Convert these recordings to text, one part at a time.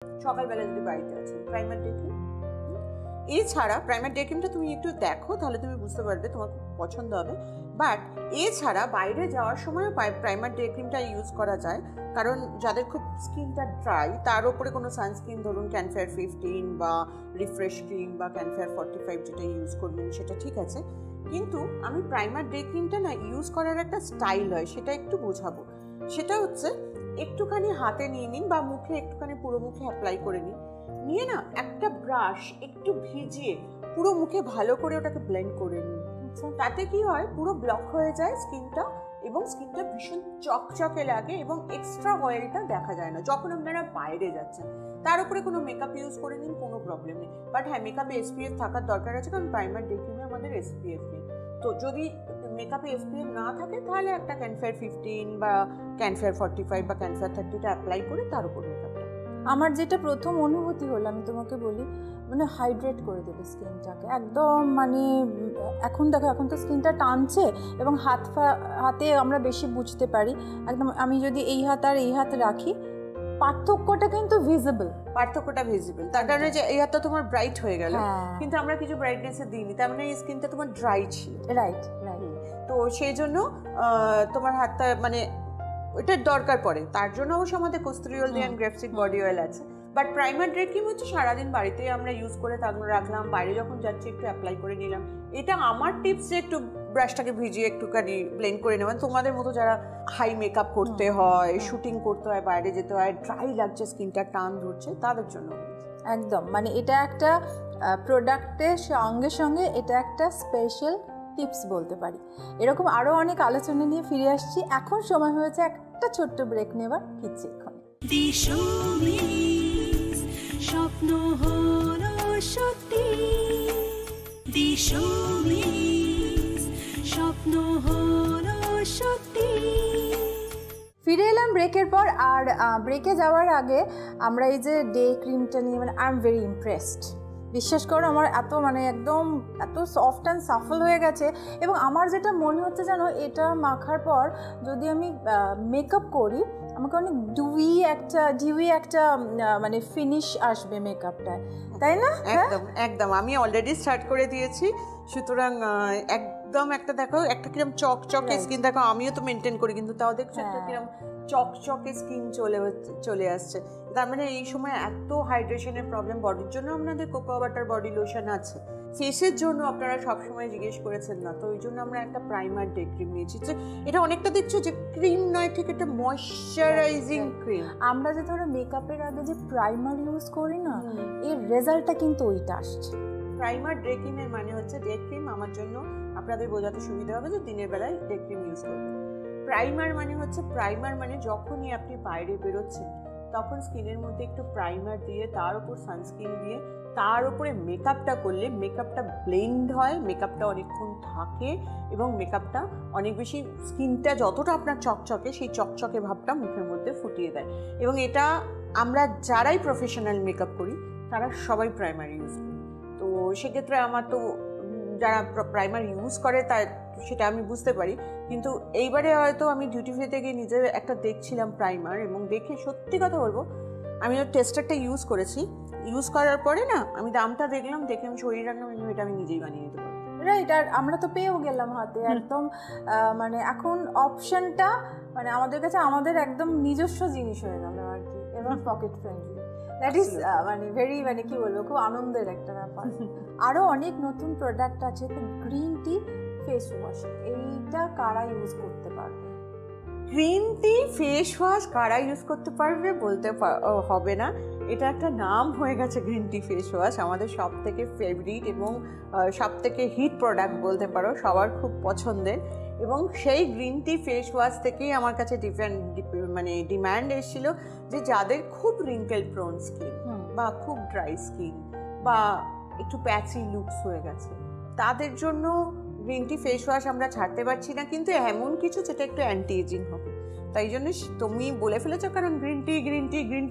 সকালবেলা যদি বাড়িতে আছে প্রাইমার ডে ক্রিম। এছাড়া প্রাইমার ডে ক্রিমটা তুমি একটু দেখো, তাহলে তুমি বুঝতে পারবে, তোমার খুব পছন্দ হবে। বাট এছাড়া বাইরে যাওয়ার সময় প্রাইমার ডে ক্রিমটা ইউজ করা যায়, কারণ যাদের খুব স্কিনটা ড্রাই তার উপরে কোনো সানস্ক্রিন, ধরুন ক্যানফেয়ার 15 বা রিফ্রেশ ক্রিম বা ক্যানফেয়ার 45 যেটা ইউজ করবেন সেটা ঠিক আছে। কিন্তু আমি প্রাইমার ডে ক্রিমটা না ইউজ করার একটা স্টাইল হয়, সেটা একটু বোঝাবো। সেটা হচ্ছে একটুখানি হাতে নিয়ে নিন বা মুখে একটুখানি পুরো মুখে অ্যাপ্লাই করে নিন, নিয়ে না একটা ব্রাশ একটু ভিজিয়ে পুরো মুখে ভালো করে ওটাকে ব্লেন্ড করে নিন। তাতে কি হয়, পুরো ব্লক হয়ে যায় স্কিনটা এবং স্কিনটা ভীষণ চকচকে লাগে এবং এক্সট্রা অয়েলটা দেখা যায় না যখন আপনারা বাইরে যাচ্ছেন। তার উপরে কোনো মেকআপ ইউজ করে নিন, কোনো প্রবলেম নেই। বাট হ্যাঁ, মেকআপে এসপিএফ থাকার দরকার আছে, কারণ প্রাইমার ডে ক্রিমে আমাদের এসপিএফ নেই। তো যদি মেকআপে এসপিএফ না থাকে তাহলে একটা ক্যানফেয়ার 15 বা ক্যানফেয়ার 45 বা ক্যানফেয়ার 30টা অ্যাপ্লাই করে তার উপর মেকআপটা। আমার যেটা প্রথম অনুভূতি হলো, আমি তোমাকে বলি, মানে হাইড্রেট করে দেবে স্কিনটাকে একদম। মানে এখন দেখো, এখন তো স্কিনটা টানছে এবং হাতে আমরা বেশি বুঝতে পারি একদম। আমি যদি এই হাত আর এই হাত রাখি, পার্থক্যটা কিন্তু ভিজিবল, তার কারণে যে এই হাতটা তোমার ব্রাইট হয়ে গেল, কিন্তু আমরা কিছু ব্রাইটনেসে দিইনি, তার মানে এই স্কিনটা তোমার ড্রাই ছিল। রাইট। তো সেই জন্য তোমার হাতটা মানে ওইটার দরকার পড়ে, তার জন্য অবশ্য আমাদের কস্তুরি হলদি অ্যান্ড গ্রেপসিড বডি অয়েল আছে। বাট প্রাইমার ডে ক্রিম হচ্ছে সারাদিন বাড়িতে আমরা ইউজ করে রাখলাম, বাইরে যখন যাচ্ছি একটু অ্যাপ্লাই করে নিলাম। এটা আমার টিপস যে একটু ব্রাশটাকে ভিজিয়ে একটুখানি ব্লেন্ড করে নেওয়া। তোমাদের মতো যারা হাই মেকআপ করতে হয়, শুটিং করতে হয়, বাইরে যেতে হয়, ড্রাই লাগছে, স্কিনটা টান ধরছে, তাদের জন্য একদম। মানে এটা একটা প্রোডাক্টের সঙ্গে সঙ্গে এটা একটা স্পেশাল টিপস বলতে পারি। এরকম আরও অনেক আলোচনা নিয়ে ফিরে আসছি। এখন সময় হয়েছে একটা ছোট্ট ব্রেক নেবার, ফিরছি এখন। স্বপ্ন হলো সত্যি, স্বপ্ন হলো সত্যি। ফিরে এলাম ব্রেকের পর। আর ব্রেকে যাওয়ার আগে আমরা এই যে ডে ক্রিমটা নিয়ে, মানে আই এম ভেরি ইমপ্রেসড। বিশ্বাস করো, আমার এত মানে একদম এত সফট অ্যান্ড সাফল হয়ে গেছে। এবং আমার যেটা মনে হচ্ছে জানো, এটা মাখার পর যদি আমি মেকআপ করি, আমাকে অনেক ডিউই একটা মানে ফিনিশ আসবে মেকআপটায়, তাই না? একদম আমি অলরেডি স্টার্ট করে দিয়েছি। সুতরাং একদম একটা দেখো, একটা কিরম চকচকে স্কিন, দেখো আমিও তো মেনটেন করি, কিন্তু তাও দেখছো একটা কিরম চকচকে স্কিন চলে আসছে। তার মানে এই সময় এত হাইড্রেশনের প্রবলেম বডির জন্য আপনাদের কোকো বাটার বডি লোশন আছে। ফেসের জন্য আপনারা সবসময় জিজ্ঞেস করেছেন না, তো ওই জন্য আমরা একটা প্রাইমার ডে ক্রিম নিয়েছি। এটা অনেকটা দেখছো যে ক্রিম নয়, ঠিক একটা ময়শ্চারাইজিং ক্রিম। আমরা যে ধরো মেকআপের আগে যে প্রাইমার ইউজ করি না, এর রেজাল্টটা কিন্তু ওইটা আসছে। প্রাইমার ডে ক্রিমের মানে হচ্ছে, ডে ক্রিম আমার জন্য আপনাদের বোঝাতে সুবিধা হবে যে দিনের বেলায় ডে ক্রিম ইউজ করবেন। প্রাইমার মানে যখনই আপনি বাইরে বেরোচ্ছেন তখন স্কিনের মধ্যে একটু প্রাইমার দিয়ে, তার উপর সানস্ক্রিন দিয়ে, তার উপরে মেকআপটা করলে মেকআপটা ব্লেন্ড হয়, মেকআপটা অনেকক্ষণ থাকে এবং মেকআপটা অনেক বেশি স্কিনটা যতটা আপনার চকচকে, সেই চকচকে ভাবটা মুখের মধ্যে ফুটিয়ে দেয়। এবং এটা আমরা যারাই প্রফেশনাল মেকআপ করি তারা সবাই প্রাইমার ইউজ করি। তো সেক্ষেত্রে আমার তো যারা প্রাইমার ইউজ করে তার সেটা আমি বুঝতে পারি। কিন্তু এইবারে হয়তো আমি ডিউটি ফ্রিতে গিয়ে নিজের একটা দেখছিলাম প্রাইমার, এবং দেখে সত্যি কথা বলবো, আমি ওর টেস্টারটা ইউজ করেছি। ইউজ করার পরে না আমি দামটা দেখলাম, দেখে আমি শরীর রাখলাম, এটা আমি নিজেই বানিয়ে নিতে পারবো। রাইট। আর আমরা তো পেয়েও গেলাম হাতে একদম। মানে এখন অপশনটা মানে আমাদের কাছে আমাদের একদম নিজস্ব জিনিস হয়ে গেল আর কি, এবং পকেট ফ্রেন্ডলি। দ্যাট ইজ মানে ভেরি, মানে কি বলবো, খুব আনন্দের একটা ব্যাপার। আরও অনেক নতুন প্রোডাক্ট আছে। তো গ্রিন টি ফেস ওয়াশ, এইটা কারা ইউজ করতে পারবে? গ্রিন টি ফেস ওয়াশ কারা ইউজ করতে পারবে বলতে হবে না, এটা একটা নাম হয়ে গেছে। গ্রিন টি ফেস ওয়াশ আমাদের সব থেকে ফেভারিট এবং সব থেকে হিট প্রোডাক্ট বলতে পারো, সবার খুব পছন্দের। এবং সেই গ্রিন টি ফেস ওয়াশ থেকেই আমার কাছে মানে ডিম্যান্ড এসেছিল যে যাদের খুব রিঙ্কেল প্রোন স্কিন বা খুব ড্রাই স্কিন বা একটু প্যাচি লুকস হয়ে গেছে, তাদের জন্য গ্রিন টি ফেস ওয়াশ আমরা ছাড়তে পারছি না, কিন্তু এমন কিছু যেটা একটু অ্যান্টি এজিং হবে। তাই জন্য তুমি বলে ফেলেছো, কারণ গ্রিন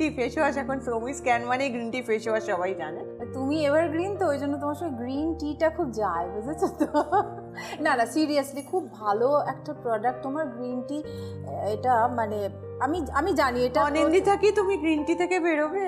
টি ফেস ওয়াশ এখন সৌমি স্ক্যান মানে গ্রিন টি ফেস ওয়াশ সবাই জানে। তুমি এবার গ্রিন, তো ওই জন্য তোমার সঙ্গে গ্রিন টিটা খুব যায়, বুঝেছো তো? না সিরিয়াসলি খুব ভালো একটা প্রোডাক্ট তোমার গ্রিন টি। এটা মানে আমি জানি এটা অনিন্দিতা কি তুমি গ্রিন টি থেকে বেরোবে?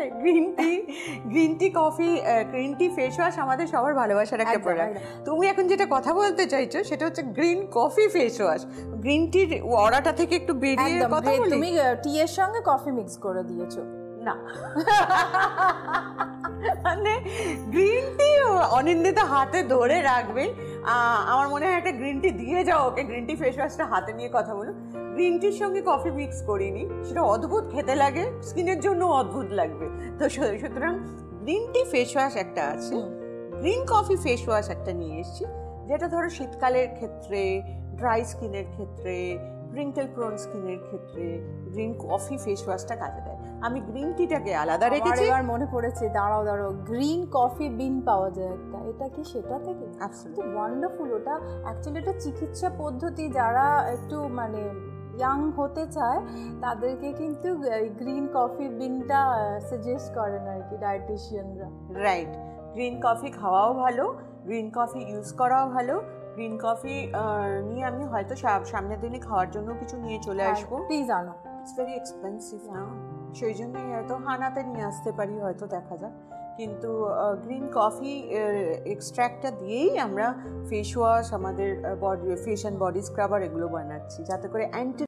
Green tea coffee, green tea face wash আমাদের সবার ভালোবাসার একটা একদম, প্রোডাক্ট। একদম। তুমি এখন যেটা কথা বলতে চাইছো সেটা হচ্ছে green coffee face wash. Green টির অরাটা থেকে একটু বেরিয়ে একদম কথা বলি। তুমি টি এর সঙ্গে কফি মিক্স করে দিয়েছো। না মানে গ্রিন টি অনিন্দিতা হাতে ধরে রাখবে। আমার মনে হয় একটা গ্রিন টি দিয়ে যাও ওকে, গ্রিন টি ফেস ওয়াশটা হাতে নিয়ে কথা বলো। গ্রিন টির সঙ্গে কফি মিক্স করিনি, সেটা অদ্ভুত খেতে লাগে, স্কিনের জন্য অদ্ভুত লাগবে। তো সুতরাং গ্রিন টি ফেস ওয়াশ একটা আছে, গ্রিন কফি ফেস ওয়াশ একটা নিয়ে এসেছি, যেটা ধরো শীতকালের ক্ষেত্রে, ড্রাই স্কিনের ক্ষেত্রে, রিঙ্কেল প্রোন স্কিনের ক্ষেত্রে গ্রিন কফি ফেস ওয়াশটা কাজে দেয়। আমি গ্রিন টিটাকে আলাদা রেখেছি। এবার মনে পড়েছে, দাঁড়াও গ্রিন কফি বিন পাওয়া যায় একটা, এটা কি সেটা থেকে? Absolutely. ওয়ান্ডারফুল। ওটা অ্যাকচুয়ালি একটা চিকিৎসা পদ্ধতি, যারা একটু মানে ইয়াং হতে চায় তাদেরকে কিন্তু গ্রিন কফি বিনটা সাজেস্ট করেন আর কি ডায়েটিশিয়ানরা। রাইট, গ্রিন কফি খাওয়াও ভালো, গ্রিন কফি ইউজ করাও ভালো। গ্রিন কফি নিয়ে আমি হয়তো সামনের দিনে খাওয়ার জন্য কিছু নিয়ে চলে আসবো। প্লিজ আনো। ইটস ভেরি এক্সপেন্সিভ না, সেই জন্যই হয়তো হানাতে নিয়ে আসতে পারি, হয়তো দেখা যাক। কিন্তু গ্রিন কফি এক্সট্র্যাক্টটা দিয়েই আমরা ফেস ওয়াশ, আমাদের body face and body scrubber এগুলো বানাচ্ছি, যাতে করে অ্যান্টি